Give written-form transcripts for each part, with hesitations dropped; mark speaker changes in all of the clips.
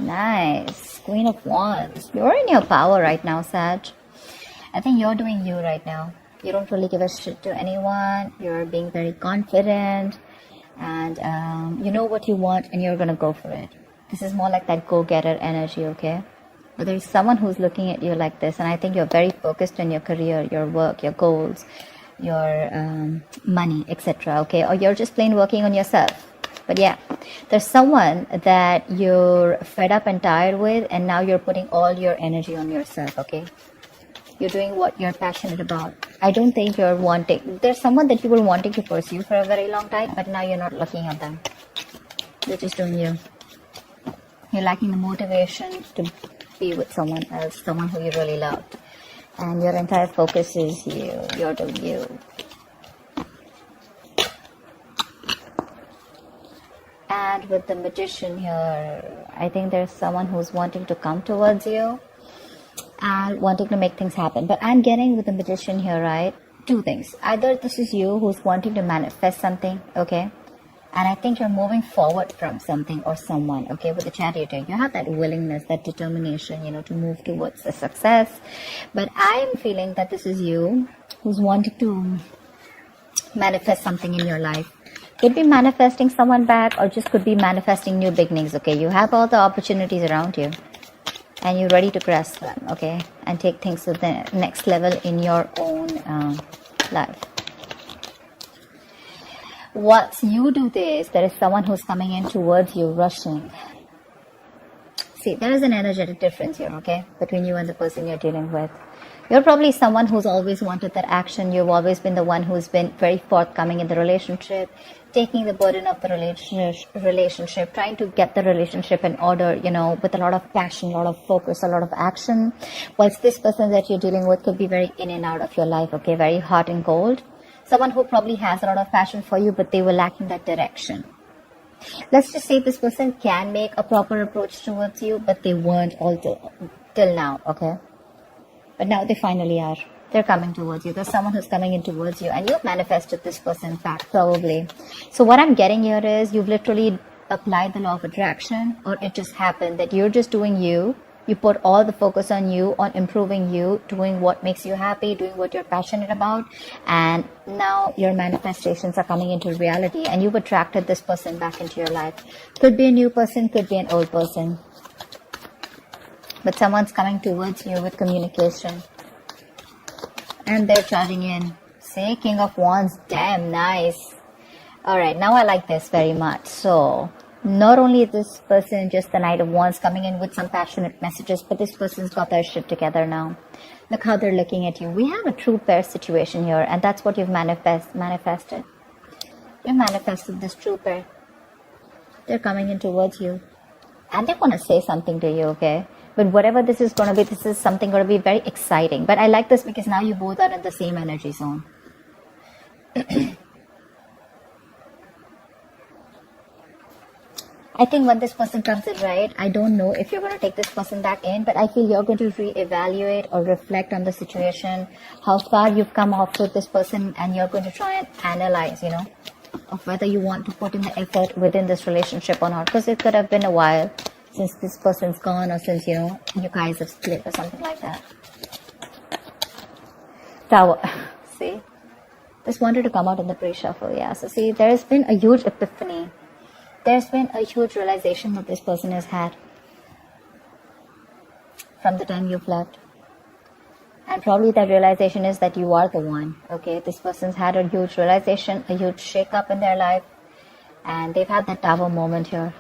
Speaker 1: Nice. Queen of Wands. You're in your power right now, Sag. I think you're doing you right now. You don't really give a shit to anyone. You're being very confident. And you know what you want and you're going to go for it. This is more like that go-getter energy, okay? But there's someone who's looking at you like this. And I think you're very focused on your career, your work, your goals, your money, etc. Okay, or you're just plain working on yourself. But yeah, there's someone that you're fed up and tired with, and now you're putting all your energy on yourself. Okay, you're doing what you're passionate about. I don't think you're wanting, there's someone that you were wanting to pursue for a very long time, but now you're not looking at them. You're just doing you. You're lacking the motivation to be with someone else, someone who you really loved. And your entire focus is you. You're doing you. And with the Magician here, I think there's someone who's wanting to come towards you and wanting to make things happen. But I'm getting with the Magician here, right? Two things. Either this is you who's wanting to manifest something, okay? And I think you're moving forward from something or someone, okay? With the Chariot, you have that willingness, that determination, you know, to move towards a success. But I'm feeling that this is you who's wanting to manifest something in your life. Could be manifesting someone back, or just could be manifesting new beginnings, okay? You have all the opportunities around you and you're ready to grasp them, okay? And take things to the next level in your own life. Once you do this, there is someone who's coming in towards you, rushing. See, there is an energetic difference here, okay, between you and the person you're dealing with. You're probably someone who's always wanted that action. You've always been the one who's been very forthcoming in the relationship, taking the burden of the relationship, trying to get the relationship in order, you know, with a lot of passion, a lot of focus, a lot of action. Whilst this person that you're dealing with could be very in and out of your life, okay, very hot and cold. Someone who probably has a lot of passion for you, but they were lacking that direction. Let's just say this person can make a proper approach towards you, but they weren't all till now, okay? But now they finally are. They're coming towards you. There's someone who's coming in towards you, and you've manifested this person back, probably. So what I'm getting here is you've literally applied the law of attraction, or it just happened that you're just doing you. You put all the focus on you, on improving you, doing what makes you happy, doing what you're passionate about. And now your manifestations are coming into reality and you've attracted this person back into your life. Could be a new person, could be an old person. But someone's coming towards you with communication. And they're charging in. Say King of Wands. Damn, nice. Alright, now I like this very much. So not only is this person just the Knight of Wands coming in with some passionate messages, but this person's got their shit together now. Look how they're looking at you. We have a true pair situation here, and that's what you've manifested. You manifested this true pair. They're coming in towards you. And they want to say something to you, okay? But whatever this is going to be, this is something going to be very exciting. But I like this because now you both are in the same energy zone. I think when this person comes in, right, I don't know if you're going to take this person back in, but I feel you're going to reevaluate or reflect on the situation, how far you've come off with this person, and you're going to try and analyze, you know, of whether you want to put in the effort within this relationship or not, because it could have been a while since this person's gone, or since, you know, you guys have split or something like that. Tower. See? Just wanted to come out in the pre-shuffle, yeah. So see, there's been a huge epiphany. There's been a huge realization that this person has had from the time you've left. And probably that realization is that you are the one, okay? This person's had a huge realization, a huge shake-up in their life. And they've had that Tower moment here.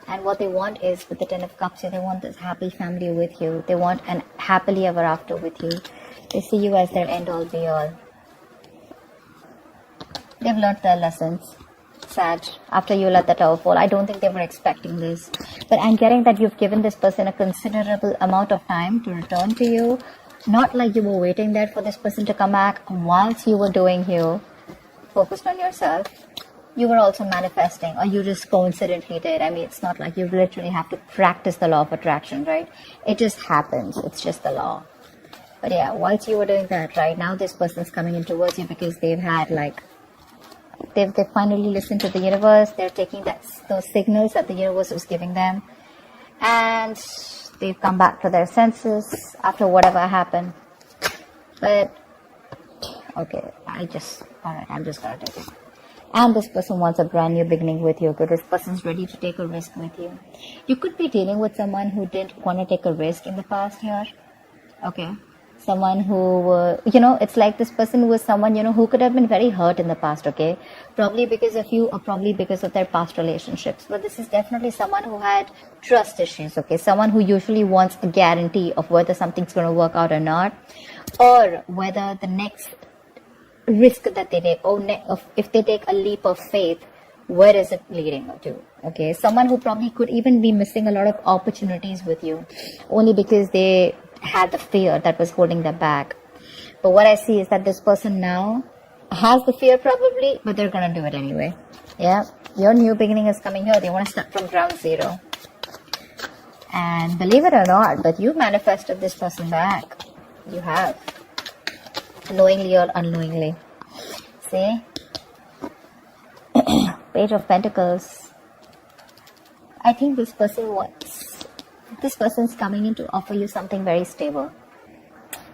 Speaker 1: And what they want is, with the Ten of Cups here, they want this happy family with you. They want an happily ever after with you. They see you as their end-all, be-all. They've learned their lessons. Sag, after you let the Tower fall, I don't think they were expecting this. But I'm getting that you've given this person a considerable amount of time to return to you. Not like you were waiting there for this person to come back. Whilst you were doing you, focused on yourself, you were also manifesting, or you just coincidentally did. I mean, it's not like you literally have to practice the law of attraction, right? It just happens. It's just the law. But yeah, whilst you were doing that, right, now this person's coming in towards you because they've had like, they've finally listened to the universe. They're taking those signals that the universe was giving them. and they've come back to their senses after whatever happened. But okay, I'm just gonna take it. And this person wants a brand new beginning with you. Okay, this person's ready to take a risk with you. You could be dealing with someone who didn't want to take a risk in the past here. Okay, someone who it's like this person was someone who could have been very hurt in the past. Okay, probably because of you or probably because of their past relationships. But this is definitely someone who had trust issues. Okay, someone who usually wants a guarantee of whether something's going to work out or not, or whether the next risk that they take, or if they take a leap of faith, where is it leading to? Okay, someone who probably could even be missing a lot of opportunities with you only because they had the fear that was holding them back. But what I see is that this person now has the fear probably, but they're gonna do it anyway. Yeah, your new beginning is coming here. They want to start from ground zero. And believe it or not, but you manifested this person back. You have, knowingly or unknowingly. See, Page of Pentacles. I think this person's coming in to offer you something very stable.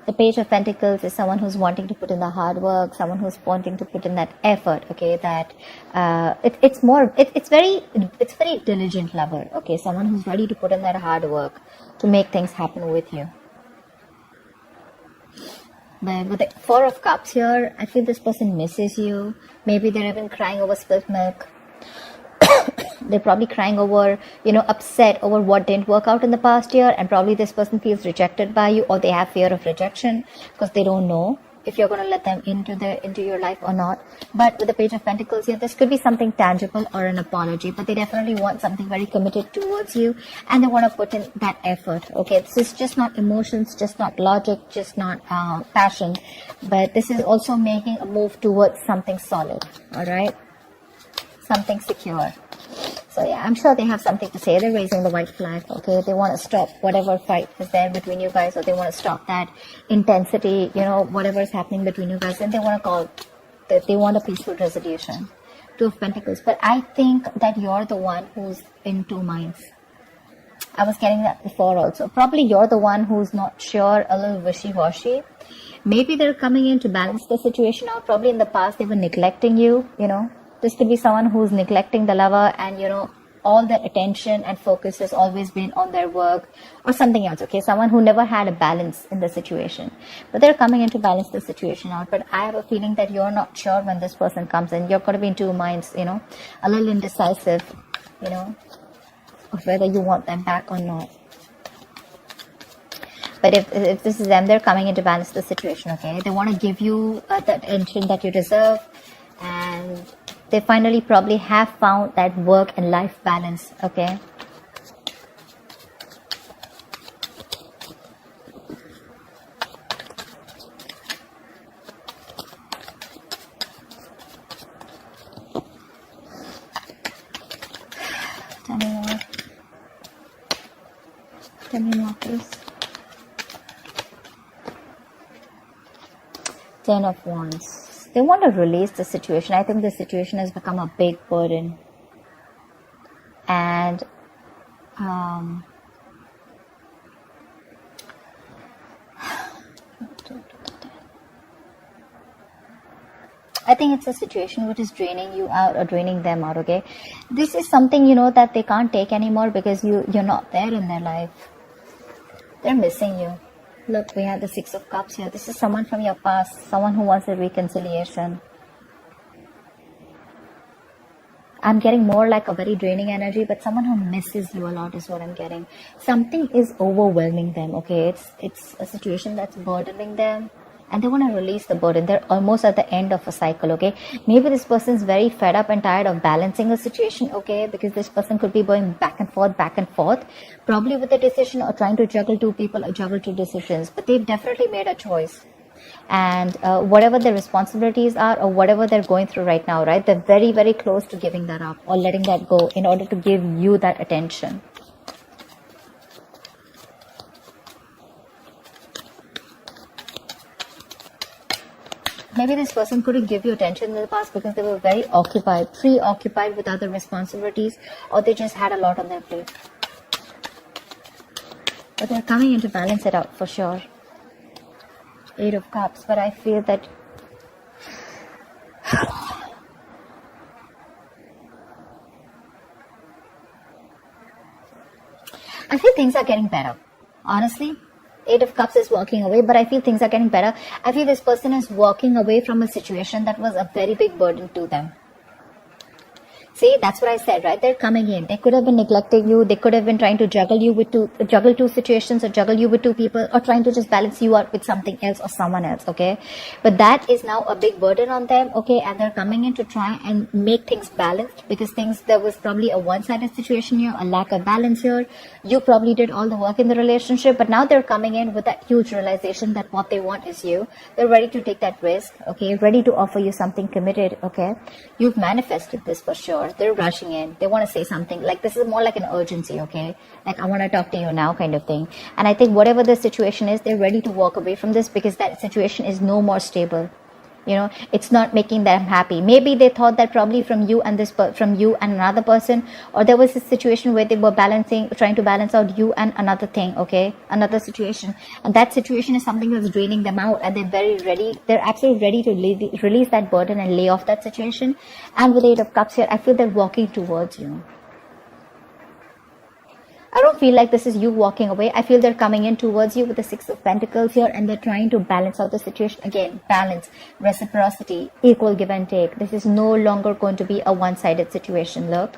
Speaker 1: The Page of Pentacles is someone who's wanting to put in the hard work, someone who's wanting to put in that effort. Okay, that it's very diligent lover. Okay, someone who's ready to put in that hard work to make things happen with you. But with the Four of Cups here, I feel this person misses you. Maybe they're even crying over spilt milk. They're probably crying over, upset over what didn't work out in the past year. And probably this person feels rejected by you, or they have fear of rejection because they don't know if you're going to let them into your life or not. But with the Page of Pentacles here, this could be something tangible or an apology, but they definitely want something very committed towards you, and they want to put in that effort. Okay, this is just not emotions, just not logic, just not passion, but this is also making a move towards something solid. All right, something secure. So yeah, I'm sure they have something to say. They're raising the white flag. Okay, they want to stop whatever fight is there between you guys, or they want to stop that intensity, whatever is happening between you guys, and they want a peaceful resolution. Two of Pentacles. But I think that you're the one who's in two minds. I was getting that before also. Probably you're the one who's not sure, a little wishy-washy. Maybe they're coming in to balance the situation out. Probably in the past they were neglecting you, This could be someone who's neglecting the lover, and all their attention and focus has always been on their work or something else. Okay, someone who never had a balance in the situation, but they're coming in to balance the situation out. But I have a feeling that you're not sure when this person comes in. You're going to be in two minds, a little indecisive, of whether you want them back or not. But if this is them, they're coming in to balance the situation. Okay, they want to give you the attention that you deserve, and they finally probably have found that work and life balance. Okay, tell me more please. Ten of Wands. They want to release the situation. I think the situation has become a big burden. And I think it's a situation which is draining you out or draining them out. Okay, this is something that they can't take anymore because you're not there in their life. They're missing you. Look, we have the Six of Cups here. This is someone from your past, someone who wants a reconciliation. I'm getting more like a very draining energy, but someone who misses you a lot is what I'm getting. Something is overwhelming them, okay? It's a situation that's burdening them, and they want to release the burden. They're almost at the end of a cycle, okay? Maybe this person's very fed up and tired of balancing a situation, okay? Because this person could be going back and forth, probably with a decision or trying to juggle two people or juggle two decisions. But they've definitely made a choice. And whatever their responsibilities are or whatever they're going through right now, right? They're very, very close to giving that up or letting that go in order to give you that attention. Maybe this person couldn't give you attention in the past because they were very preoccupied with other responsibilities, or they just had a lot on their plate. But they're coming in to balance it out for sure. 8 of Cups, but I feel that I feel things are getting better. Honestly, 8 of Cups is walking away, but I feel things are getting better. I feel this person is walking away from a situation that was a very big burden to them. See, that's what I said, right? They're coming in. They could have been neglecting you. They could have been trying to juggle two situations, or juggle you with two people, or trying to just balance you out with something else or someone else, okay? But that is now a big burden on them, okay? And they're coming in to try and make things balanced, because there was probably a one-sided situation here, a lack of balance here. You probably did all the work in the relationship, but now they're coming in with that huge realization that what they want is you. They're ready to take that risk, okay? Ready to offer you something committed, okay? You've manifested this for sure. They're rushing in. They want to say something. Like, this is more like an urgency, okay? Like, I want to talk to you now kind of thing. And I think whatever the situation is, they're ready to walk away from this, because that situation is no more stable. You know, it's not making them happy. Maybe they thought that probably from you and another person, or there was a situation where they were trying to balance out you and another thing, okay? Another situation. And that situation is something that's draining them out, and they're absolutely ready to release that burden and lay off that situation. And with 8 of Cups here, I feel they're walking towards you. I don't feel like this is you walking away. I feel they're coming in towards you with the 6 of Pentacles here, and they're trying to balance out the situation. Again, balance, reciprocity, equal give and take. This is no longer going to be a one-sided situation. Look,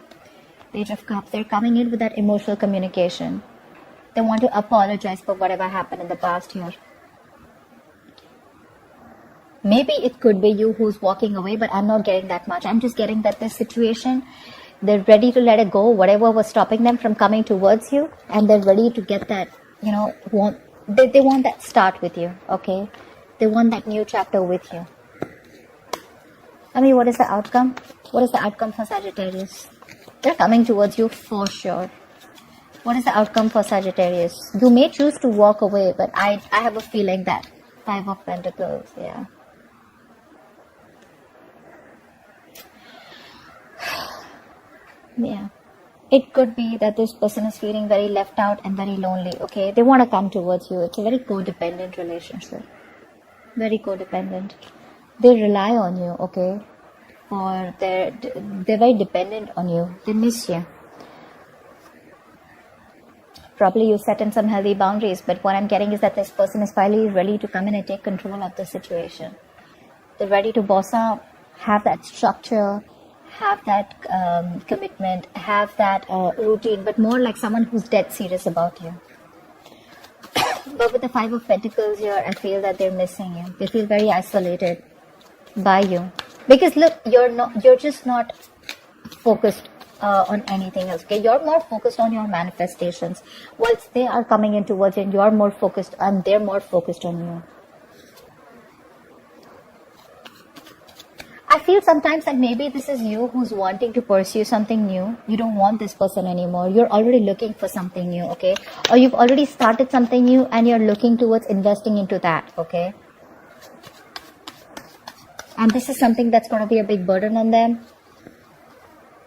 Speaker 1: Page of Cups, they're coming in with that emotional communication. They want to apologize for whatever happened in the past here. Maybe it could be you who's walking away, but I'm not getting that much. I'm just getting that this situation, they're ready to let it go, whatever was stopping them from coming towards you, and they're ready to get that, you know, they want that start with you, okay? They want that new chapter with you. I mean, what is the outcome? What is the outcome for Sagittarius? They're coming towards you for sure. What is the outcome for Sagittarius? You may choose to walk away, but I have a feeling that 5 of Pentacles, yeah. Yeah, it could be that this person is feeling very left out and very lonely, okay? They want to come towards you. It's a very codependent relationship. Very codependent. They rely on you, okay? They're very dependent on you. They miss you. Probably you set in some healthy boundaries, but what I'm getting is that this person is finally ready to come in and take control of the situation. They're ready to boss up, have that structure, have that commitment, have that routine, but more like someone who's dead serious about you. But with the 5 of Pentacles here, I feel that they're missing you. They feel very isolated by you. Because look, you're just not focused on anything else, okay? You're more focused on your manifestations. Whilst they are coming in towards you, and you're more focused, and they're more focused on you. I feel sometimes that maybe this is you who's wanting to pursue something new. You don't want this person anymore. You're already looking for something new, okay? Or you've already started something new and you're looking towards investing into that, okay? And this is something that's going to be a big burden on them.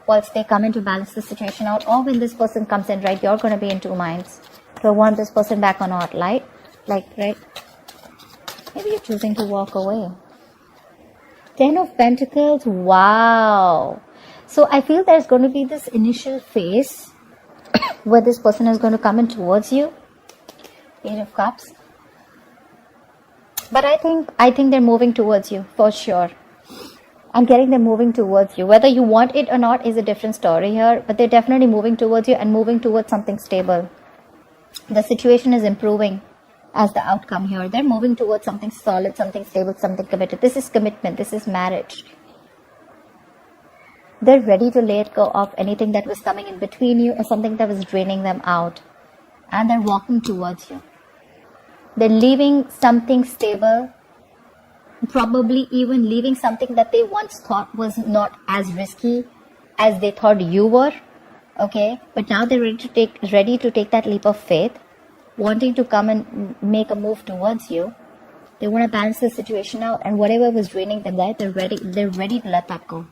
Speaker 1: Whilst they come in to balance the situation out, or when this person comes in, right, you're going to be in two minds. Do I want this person back or not? Right? Maybe you're choosing to walk away. 10 of Pentacles, wow. So I feel there's going to be this initial phase where this person is going to come in towards you. 8 of Cups. But I think they're moving towards you for sure. I'm getting them moving towards you. Whether you want it or not is a different story here, but they're definitely moving towards you and moving towards something stable. The situation is improving. As the outcome here, they're moving towards something solid, something stable, something committed. This is commitment. This is marriage. They're ready to let go of anything that was coming in between you or something that was draining them out. And they're walking towards you. They're leaving something stable, probably even leaving something that they once thought was not as risky as they thought you were. Okay, but now they're ready to take that leap of faith. Wanting to come and make a move towards you. They want to balance the situation out, and whatever was draining them, right, they're ready to let that go.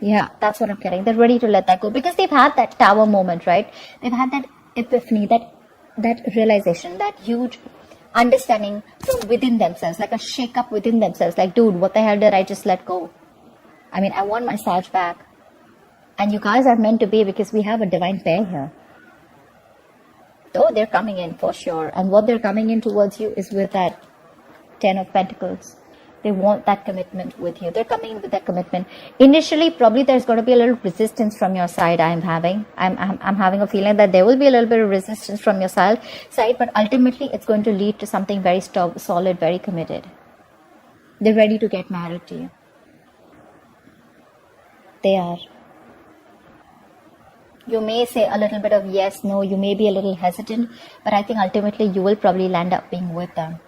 Speaker 1: Yeah, that's what I'm getting. They're ready to let that go because they've had that tower moment, right? They've had that epiphany, that that realization, that huge understanding from within themselves, like a shake up within themselves, like, dude, what the hell did I just let go? I mean, I want my Sag back. And you guys are meant to be, because we have a divine pair here. Though they're coming in for sure. And what they're coming in towards you is with that 10 of Pentacles. They want that commitment with you. They're coming in with that commitment. Initially, probably there's going to be a little resistance from your side. I'm having a feeling that there will be a little bit of resistance from your side, but ultimately it's going to lead to something very solid, very committed. They're ready to get married to you. They are. You may say a little bit of yes, no, you may be a little hesitant, but I think ultimately you will probably land up being with them.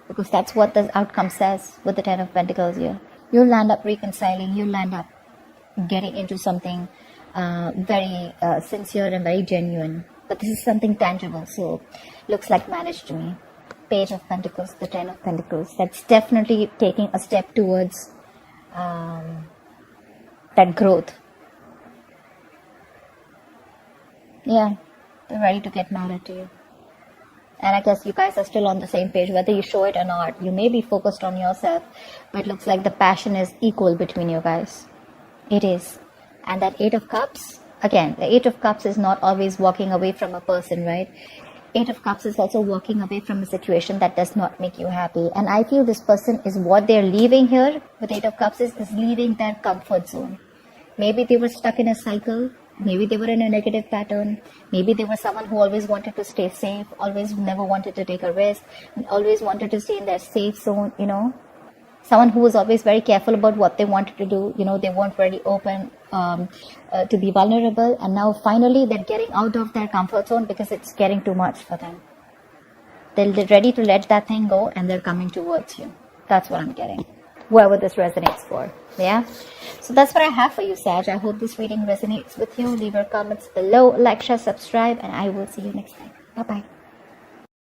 Speaker 1: Because that's what the outcome says with the 10 of Pentacles here. You'll land up reconciling, you'll land up getting into something very sincere and very genuine. But this is something tangible, so looks like marriage to me. Page of Pentacles, the 10 of Pentacles. That's definitely taking a step towards that growth. Yeah, they're ready to get married to you. And I guess you guys are still on the same page, whether you show it or not. You may be focused on yourself, but it looks like the passion is equal between you guys. It is. And that 8 of Cups, again, the 8 of Cups is not always walking away from a person, right? 8 of Cups is also walking away from a situation that does not make you happy. And I feel this person is what they're leaving here with 8 of Cups is leaving their comfort zone. Maybe they were stuck in a cycle. Maybe they were in a negative pattern. Maybe they were someone who always wanted to stay safe, always never wanted to take a risk, and always wanted to stay in their safe zone, you know. Someone who was always very careful about what they wanted to do. You know, they weren't very open to be vulnerable. And now finally they're getting out of their comfort zone because it's getting too much for them. They're ready to let that thing go and they're coming towards you. That's what I'm getting. Whoever this resonates for. Yeah. So that's what I have for you, Sag. I hope this reading resonates with you. Leave your comments below, like, share, subscribe, and I will see you next time. Bye-bye.